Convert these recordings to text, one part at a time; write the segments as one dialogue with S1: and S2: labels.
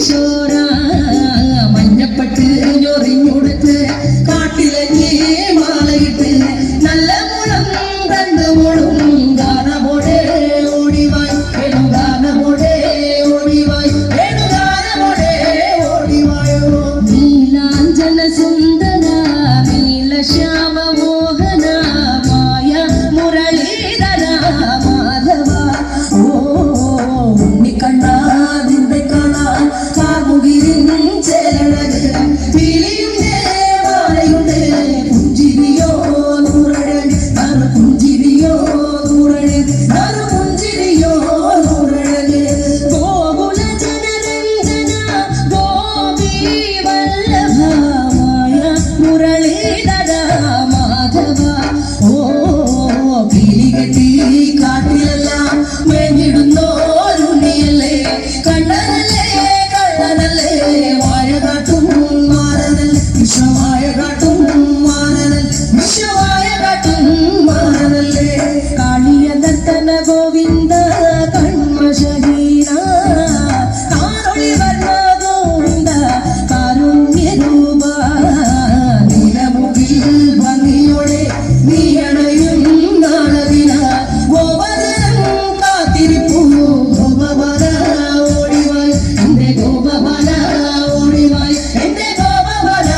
S1: കിശോര മഞ്ഞപ്പട്ട് ഞൊറിഞ്ഞുടുത്ത് കാട്ടിലഞ്ഞേ മാലയിട്ട് നല്ല മുളം കണ്ടുപോടും ഗാനമോടെ ഓടിവായി ഗാനമോടെ ഓടിവായി ഗാനമോടെ ഓടിവായോ നീലാഞ്ജന സുന്ദര നീലശ്യാമ മോഹന മായ മുരളീധര മാധവ ഓ ഉണ്ണിക്കണ്ണ നിന്റെ കാണാൻ കാമുകിരിൻ ചേരണത് വിളിയും ദേവാലയുണ്ട് പുഞ്ചിരിയോ നൂറഴൻ നറു പുഞ്ചിരിയോ നൂറഴൻ നറു പുഞ്ചിരിയോ നൂറഴൻ ഗോകുല ജനരഞ്ജന ഗോപി വല്ലഭ മായ മുരളീധര മാധവ ഓ കിളികെട്ടി കാട്ടിലെല്ലാം മേഞ്ഞിടുന്നോരുണ്ണിയല്ലേ കണ്ണനല്ലേ കള്ളനല്ലേ വായ കാട്ടും മാറനൽ വിഷമായ കാട്ടും മാറനൽ വിഷമായ കാട്ടും മാറനല്ലേ കാളിയ ദർത്തന ഗോവിന്ദ കൺമശഹീന കാരൊളി വർണ്ണ ഗോവിന്ദ കാരുണ്യരൂപ നിലമുകിൽ ഭംഗിയോടെ നീ അണയും നാളവിന ഗോപജനം കാത്തിരിപ്പു ഗോപബല ഓടിവായി എന്റെ ഗോപബല ഓടിവായി എന്റെ ഗോപബല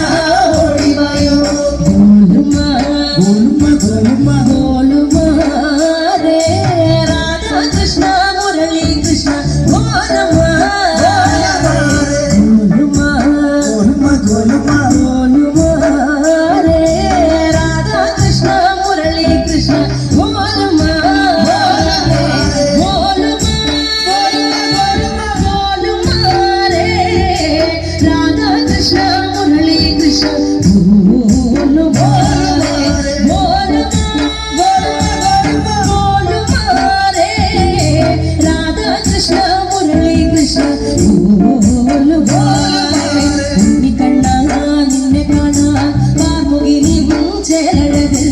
S1: ഓടിവായോ ഗോലുമ ഗോലുമ ഗോലുമ ഗോലുമ രേ രാധാകൃഷ്ണ മുരളി കൃഷ്ണ ഗോലുമ ഗോലുമ ഗോലുമ രേ രാധാകൃഷ്ണ മുരളി കൃഷ്ണ ഗോലുമ ഗോലുമ ഗോലുമ രേ രാധാകൃഷ്ണ മുരളി കൃഷ്ണ ഗോലുമ ഗോലുമ രേ രാധാകൃഷ്ണ മുരളി കൃഷ്ണ ഗോലുമ ഉണ്ണിക്കണ്ണ നിന്നെ കാണാൻ കാമുകിനി ചേരണത്